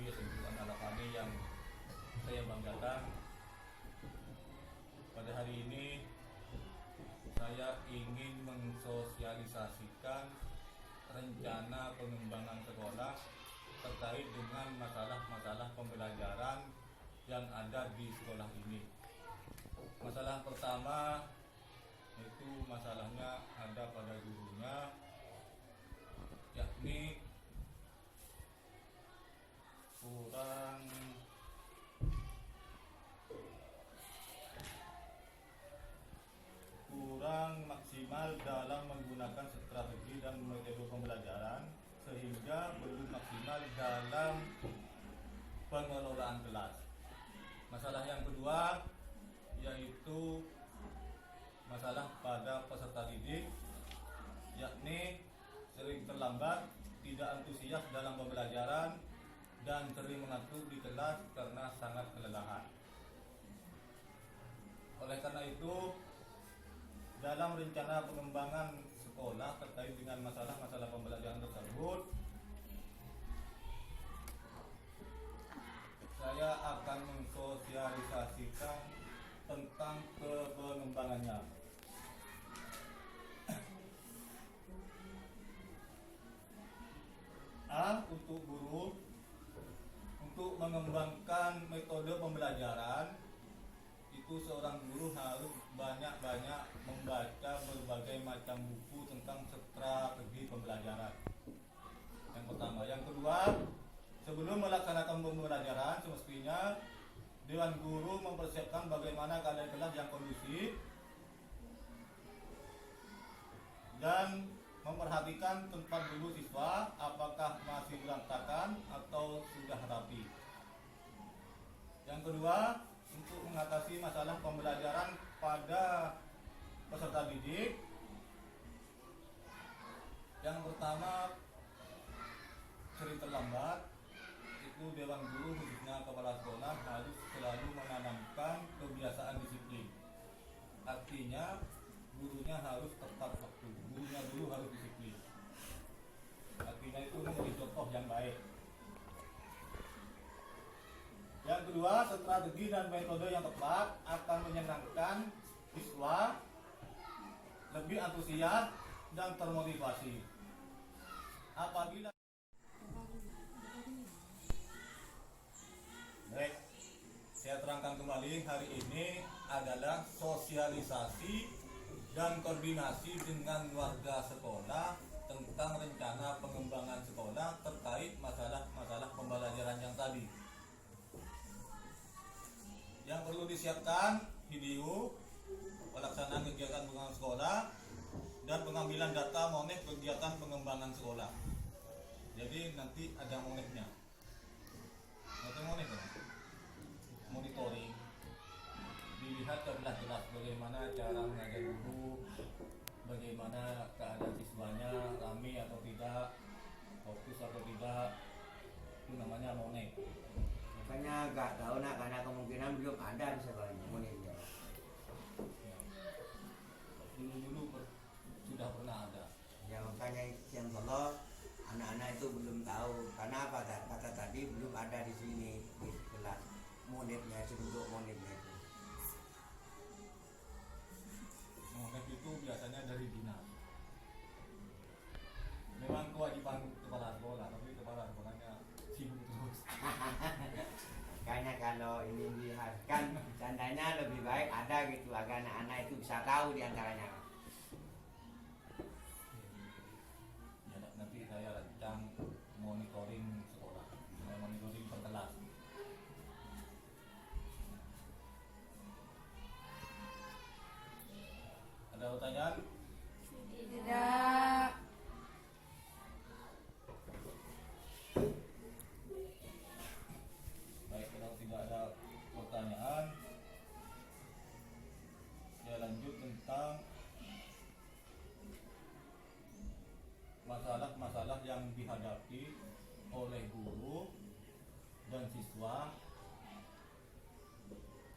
TV sebuah anak kami yang saya banggakan. Pada hari ini saya ingin mensosialisasikan rencana pengembangan sekolah terkait dengan masalah-masalah pembelajaran yang ada di sekolah ini. Masalah pertama itu masalahnya ada pada gurunya, yakni kurang maksimal dalam menggunakan strategi dan metode pembelajaran, sehingga belum maksimal dalam pengelolaan kelas. Masalah yang kedua yaitu masalah pada peserta didik, yakni sering terlambat, tidak antusias dalam pembelajaran, dan sering mengantuk di kelas karena sangat kelelahan. Oleh karena itu, dalam rencana pengembangan sekolah terkait dengan masalah-masalah pembelajaran tersebut, saya akan mensosialisasikan tentang pengembangannya. Untuk guru, untuk mengembangkan metode pembelajaran, itu seorang guru harus banyak-banyak membaca berbagai macam buku tentang strategi pembelajaran. Yang pertama. Yang kedua, sebelum melaksanakan pembelajaran, semestinya Dewan Guru mempersiapkan bagaimana keadaan kelas yang kondusif dan memperhatikan tempat duduk siswa, apakah masih berantakan atau sudah rapi. Yang kedua, untuk mengatasi masalah pembelajaran pada peserta didik, yang pertama sering terlambat, itu Dewan Guru khususnya kepala sekolah harus selalu menanamkan kebiasaan disiplin. Artinya gurunya harus tepat waktu, gurunya dulu harus disiplin. Artinya itu menjadi contoh yang baik. Yang kedua, strategi dan metode yang tepat akan menyenangkan siswa, lebih antusias dan termotivasi. Apabila baik, saya terangkan kembali, hari ini adalah sosialisasi dan koordinasi dengan warga sekolah tentang rencana pengembangan sekolah terkait masalah-masalah pembelajaran yang tadi. Yang perlu disiapkan video pelaksanaan kegiatan pengembangan sekolah dan pengambilan data monef kegiatan pengembangan sekolah. Jadi nanti ada monefnya. Monitoring, dilihat jelas-jelas bagaimana cara mengajar guru, bagaimana keadaan siswanya, rame atau tidak, fokus atau tidak, itu namanya monek. Makanya nggak tahu nak, karena kemungkinan belum ada di sekolahnya moneknya. Dulu sudah pernah ada. Ya makanya yang kalau anak-anak itu belum tahu, karena apa? Kata tadi belum ada di sini di kelas monetnya, bentuk monetnya itu. Monek itu biasanya dari dinas. Memang kewajiban kepala sekolah, tapi kepala sekolahnya sibuk terus. Makanya kalau ini diharuskan tandanya lebih baik ada gitu, agar anak-anak itu bisa tahu diantaranya. Ya, nanti saya rancang monitoring sekolah, monitoring per kelas. Ada pertanyaan? Tidak. Baik, kalau tidak ada pertanyaan, saya lanjut tentang masalah-masalah yang dihadapi oleh guru dan siswa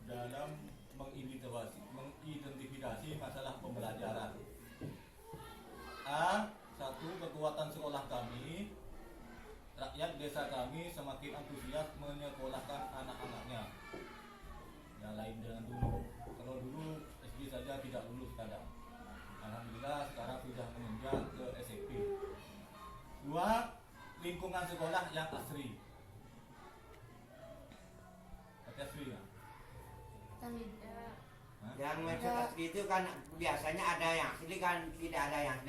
dalam mengidentifikasi masalah pembelajaran. A. Satu, kekuatan sekolah kami, rakyat rakyat desa kami semakin antusias menyekolahkan anak-anaknya. Yang lain dengan dulu. Kalau dulu SD saja tidak lulus kadang. Alhamdulillah sekarang sudah menunjang ke SMP. 2. Lingkungan sekolah yang asri. Asri ya? Tidak. Hah? Yang maksud asli itu kan biasanya ada yang asli kan tidak ada yang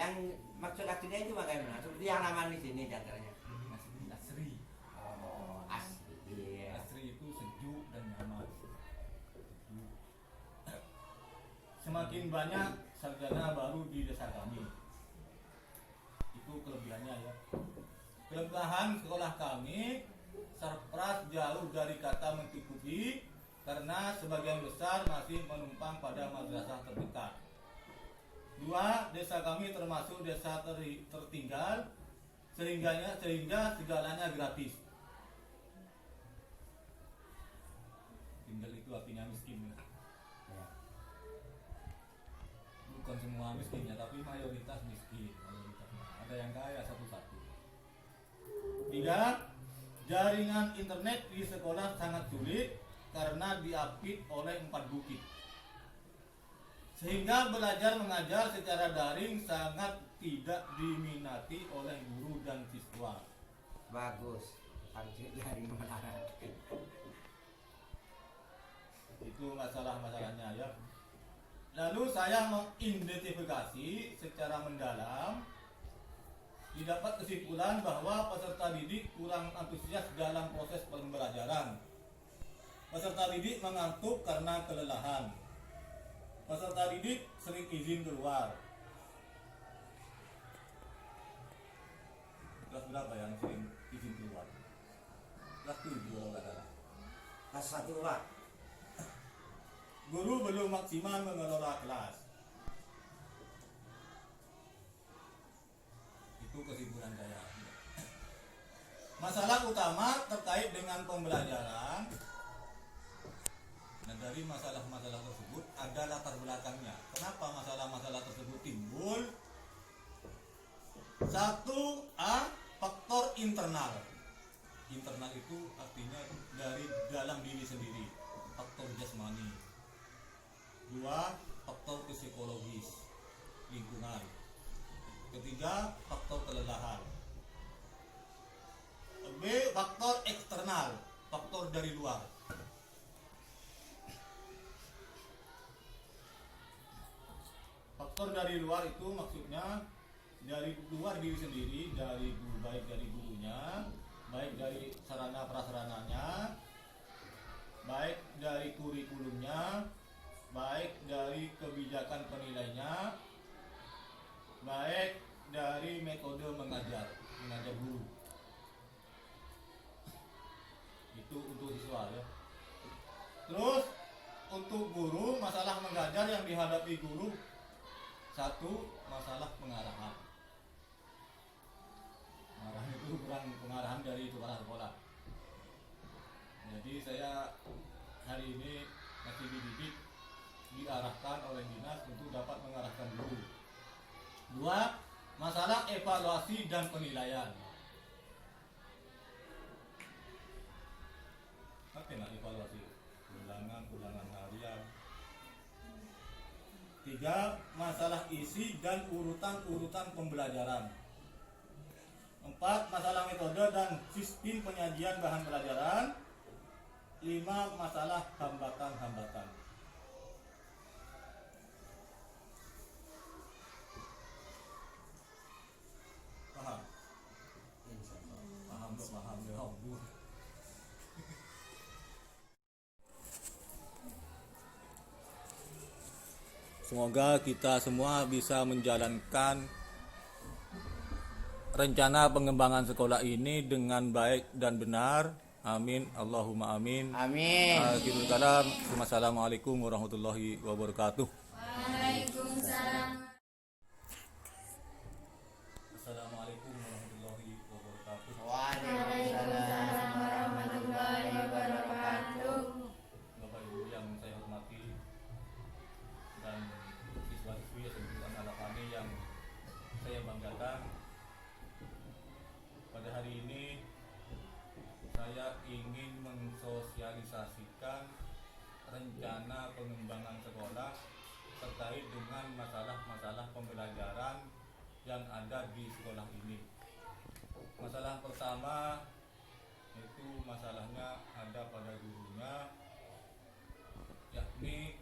maksud aslinya itu bagaimana? Seperti yang nama di sini contohnya. Asri. Oh, asli. Iya. Asri itu sejuk dan nyaman. Sejuk. Semakin banyak sarjana baru di desa kami. Itu kelebihannya ya. Kelebihan sekolah kami Sarpras jauh dari kata mencukupi karena sebagian besar masih menumpang pada madrasah terdekat. 2. Desa kami termasuk desa tertinggal sehingga segalanya gratis. Tinggal itu artinya miskin ya. Ya. Bukan semua miskin ya, tapi mayoritas miskin. Ada yang kaya satu-satu. 3. Jaringan internet di sekolah sangat sulit karena diapit oleh 4 bukit. Sehingga belajar mengajar secara daring sangat tidak diminati oleh guru dan siswa. Bagus. Harusnya dari mana? Itu masalah-masalahnya ya. Lalu saya mengidentifikasi secara mendalam, didapat kesimpulan bahwa peserta didik kurang antusias dalam proses pembelajaran. Peserta didik mengantuk karena kelelahan. Peserta didik sering izin keluar. Kelas berapa yang sering izin keluar? Kelas 7 kalau nggak salah. Kelas 1 Pak. Guru belum maksimal mengelola kelas. Itu kesimpulan saya. Masalah utama terkait dengan pembelajaran. Dan dari masalah-masalah tersebut ada latar belakangnya. Kenapa masalah-masalah tersebut timbul? 1. Faktor internal. Internal itu artinya dari dalam diri sendiri. Faktor jasmani. 2. Faktor psikologis, lingkungan. 3. Faktor kelelahan. B. Faktor eksternal, faktor dari luar. Faktor dari luar itu maksudnya dari luar diri sendiri, dari baik dari gurunya, baik dari sarana prasarananya, baik dari kurikulumnya, baik dari kebijakan penilainya, baik dari metode mengajar guru. Itu untuk siswa ya. Terus untuk guru, masalah mengajar yang dihadapi guru, 1. Masalah pengarahan. Pengarahan itu kurang pengarahan dari kepala sekolah. Jadi saya hari ini masih dididik, diarahkan oleh dinas untuk dapat mengarahkan guru. 2. Masalah evaluasi dan penilaian. Apa yang evaluasi? Ulangan harian. 3. Masalah isi dan urutan-urutan pembelajaran. 4. Masalah metode dan sistem penyajian bahan pelajaran. 5. Masalah hambatan-hambatan. Paham? Paham ya Bu. Semoga kita semua bisa menjalankan rencana pengembangan sekolah ini dengan baik dan benar. Amin. Allahumma amin. Amin. Akhirul kalam. Wassalamualaikum warahmatullahi wabarakatuh. Waalaikumsalam. Assalamualaikum warahmatullahi wabarakatuh. Waalaikumsalam warahmatullahi wabarakatuh. Bapak Ibu yang saya hormati dan siswa-siswi seluruh anak kami yang saya banggakan, pada hari ini ingin mensosialisasikan rencana pengembangan sekolah terkait dengan masalah-masalah pembelajaran yang ada di sekolah ini. Masalah pertama itu masalahnya ada pada gurunya, yakni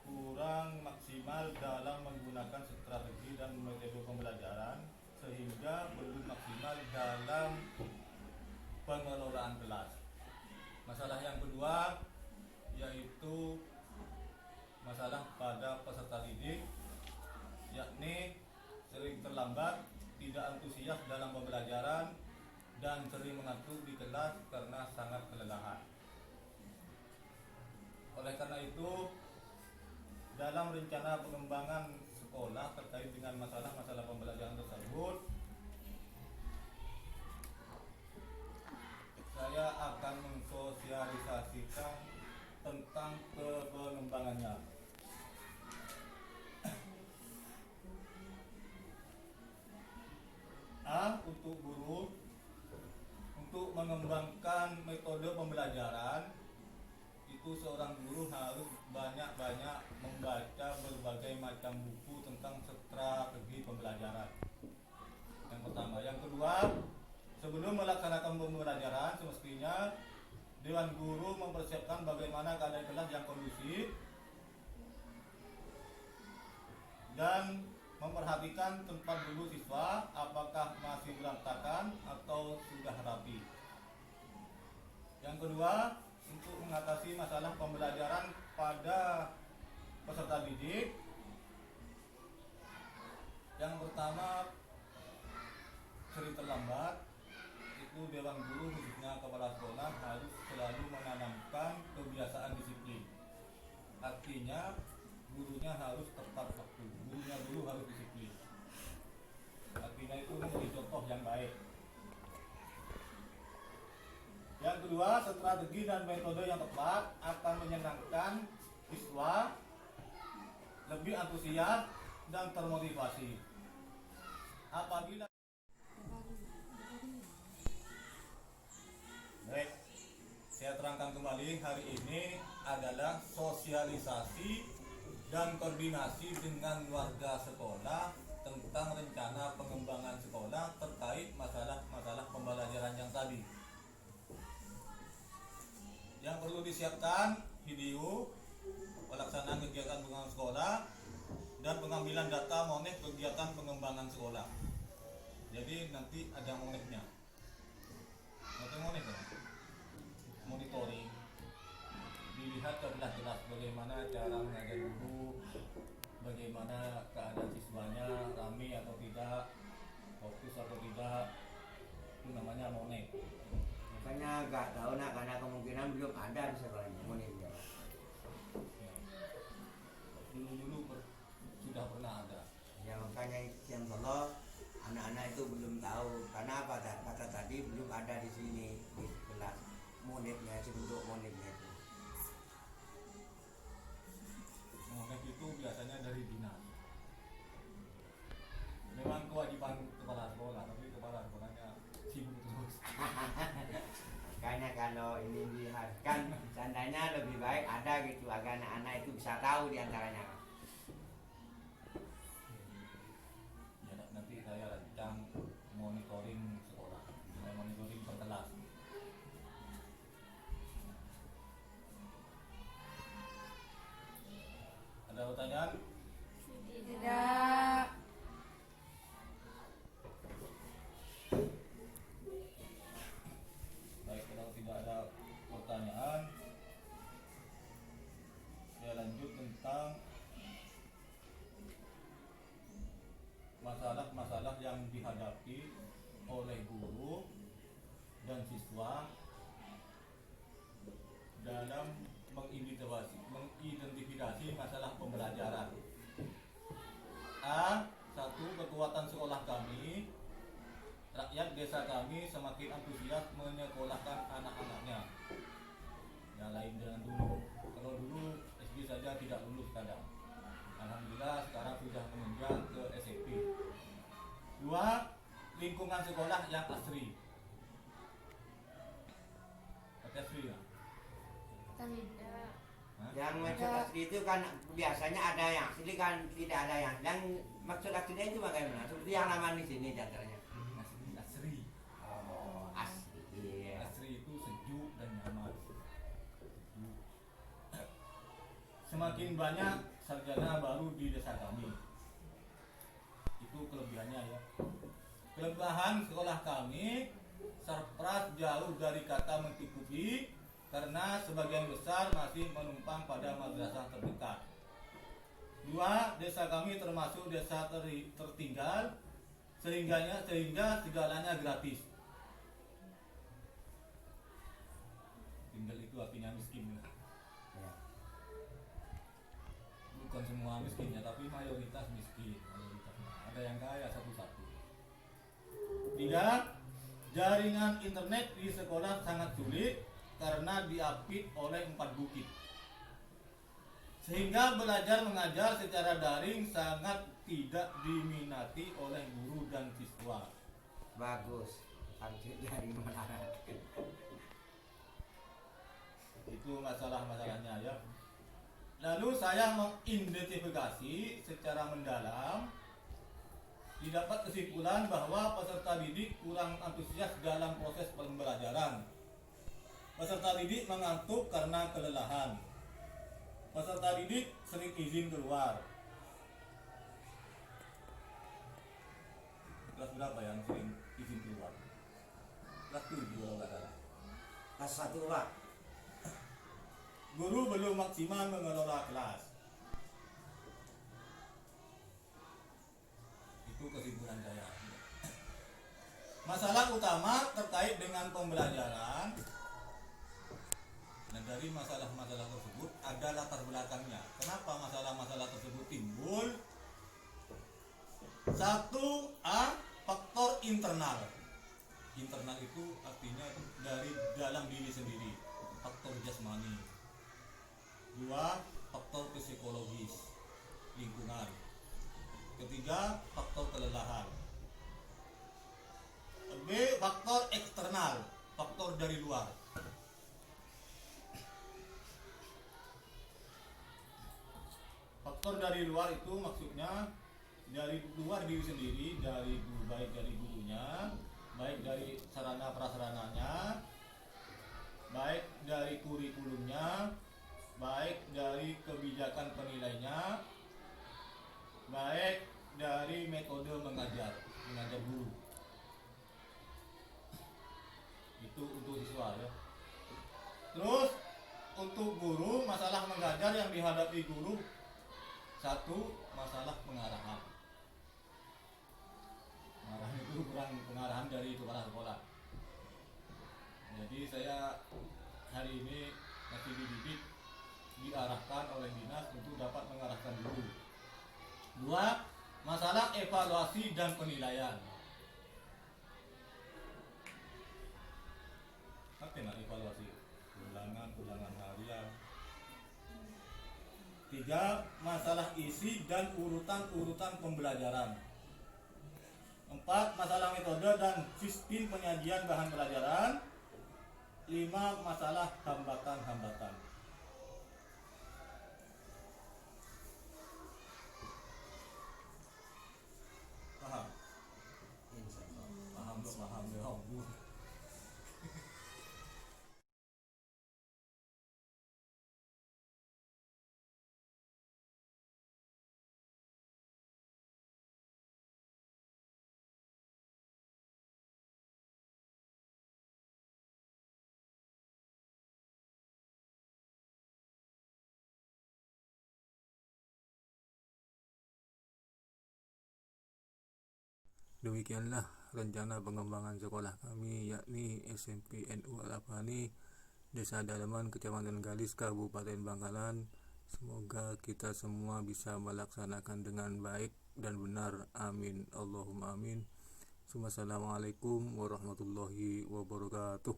kurang maksimal dalam menggunakan strategi dan metode pembelajaran, sehingga belum maksimal dalam pengelolaan kelas. Masalah yang kedua yaitu masalah pada peserta didik, yakni sering terlambat, tidak antusias dalam pembelajaran, dan sering mengantuk di kelas karena sangat kelelahan. Oleh karena itu, dalam rencana pengembangan sekolah terkait dengan masalah-masalah pembelajaran tersebut, saya akan mensosialisasikan tentang pengembangannya. Untuk guru, untuk mengembangkan metode pembelajaran, itu seorang guru harus banyak-banyak membaca berbagai macam buku tentang strategi pembelajaran. Yang pertama. Yang kedua, sebelum melaksanakan pembelajaran, semestinya Dewan Guru mempersiapkan bagaimana keadaan kelas yang kondusif dan memperhatikan tempat duduk siswa, apakah masih berantakan atau sudah rapi. Yang kedua, untuk mengatasi masalah pembelajaran pada peserta didik, yang pertama sering terlambat, itu Dewan Guru khususnya kepala sekolah harus selalu menanamkan kebiasaan disiplin. Artinya gurunya harus tepat waktu, guru harus disiplin. Artinya itu menjadi contoh yang baik. Yang kedua, strategi dan metode yang tepat akan menyenangkan siswa, lebih antusias dan termotivasi. Apabila baik, saya terangkan kembali, hari ini adalah sosialisasi dan koordinasi dengan warga sekolah tentang rencana pengembangan sekolah terkait masalah-masalah pembelajaran yang tadi. Yang perlu disiapkan video pelaksanaan kegiatan pengembangan sekolah dan pengambilan data monet kegiatan pengembangan sekolah. Jadi nanti ada monetnya. Monet ya? Monitoring. Dilihat ke kelas-kelas bagaimana cara mengajar guru, bagaimana keadaan siswanya, ramai atau tidak, fokus atau tidak, itu namanya monet. Makanya nggak tahu nak, karena kemungkinan belum ada di sekolahnya monet ya. Dulu sudah pernah ada. Ya makanya yang kalau anak-anak itu belum tahu, karena apa? Kata tadi belum ada di sini di kelas monetnya, bentuk monetnya itu. Monet itu biasanya dari dinas. Memang kewajiban kepala sekolah, tapi kepala sekolahnya sibuk terus. Makanya kalau ini diharuskan seandainya lebih baik ada gitu agar anak-anak itu bisa tahu diantaranya. Ya, nanti saya rancang monitoring sekolah, monitoring per kelas. Ada pertanyaan? Tidak. Baik, kalau tidak ada pertanyaan, saya lanjut tentang masalah-masalah yang dihadapi oleh guru dan siswa dalam mengidentifikasi masalah pembelajaran. Satu, kekuatan sekolah kami, rakyat desa kami semakin antusias menyekolahkan anak-anaknya. Ya, lain dengan dulu. Kalau dulu SD saja tidak lulus kadang. Alhamdulillah sekolah yang asri. Pakai asri ya? Tidak. Hah? Yang maksud asli itu kan biasanya ada yang asli kan tidak ada yang maksud aslinya itu bagaimana? Seperti yang nama di sini contohnya. Asri, asri. Oh, asli. Iya. Asri itu sejuk dan nyaman. Semakin banyak sarjana baru di desa kami. Itu kelebihannya ya. Kelebihan sekolah kami Sarpras jauh dari kata mencukupi karena sebagian besar masih menumpang pada madrasah terdekat. 2. Desa kami termasuk desa tertinggal sehingga segalanya gratis. Tinggal itu artinya miskin. Ya. Bukan semua miskinnya, tapi mayoritas miskin. Ada yang kaya satu-satu. 3. Jaringan internet di sekolah sangat sulit karena diapit oleh 4 bukit. Sehingga belajar mengajar secara daring sangat tidak diminati oleh guru dan siswa. Bagus. Harus dari mana? Itu masalah-masalahnya ya. Lalu saya mengidentifikasi secara mendalam, didapat kesimpulan bahwa peserta didik kurang antusias dalam proses pembelajaran. Peserta didik mengantuk karena kelelahan. Peserta didik sering izin keluar. Kelas berapa yang sering izin keluar? Kelas 7 kalau nggak salah. Kelas 1 Pak. Guru belum maksimal mengelola kelas. Itu kesimpulan saya. Masalah utama terkait dengan pembelajaran, dan dari masalah-masalah tersebut ada latar belakangnya. Kenapa masalah-masalah tersebut timbul? 1A. Faktor internal. Internal itu artinya dari dalam diri sendiri, faktor jasmani. 2. Faktor psikologis, lingkungan. 3. Faktor kelelahan. B. Faktor eksternal, faktor dari luar. Faktor dari luar itu maksudnya dari luar diri sendiri, baik dari gurunya, baik dari sarana prasarananya, baik dari kurikulumnya, baik dari kebijakan penilainya, baik dari metode mengajar guru. Itu untuk siswa ya. Terus untuk guru, masalah mengajar yang dihadapi guru, 1. Masalah pengarahan. Pengarahan itu kurang pengarahan dari kepala sekolah. Jadi saya hari ini masih dididik, diarahkan oleh dinas untuk dapat mengarahkan guru. 2. Masalah evaluasi dan penilaian. Apa evaluasi? Ulangan harian. 3. Masalah isi dan urutan pembelajaran. 4. Masalah metode dan sistem penyajian bahan pelajaran. 5. Masalah hambatan-hambatan. Paham? Paham ya Bu. Demikianlah rencana pengembangan sekolah kami, yakni SMP NU Al-Afani, Desa Dalaman, Kecamatan Galis, Kabupaten Bangkalan. Semoga kita semua bisa melaksanakan dengan baik dan benar. Amin. Allahumma amin. Assalamualaikum warahmatullahi wabarakatuh.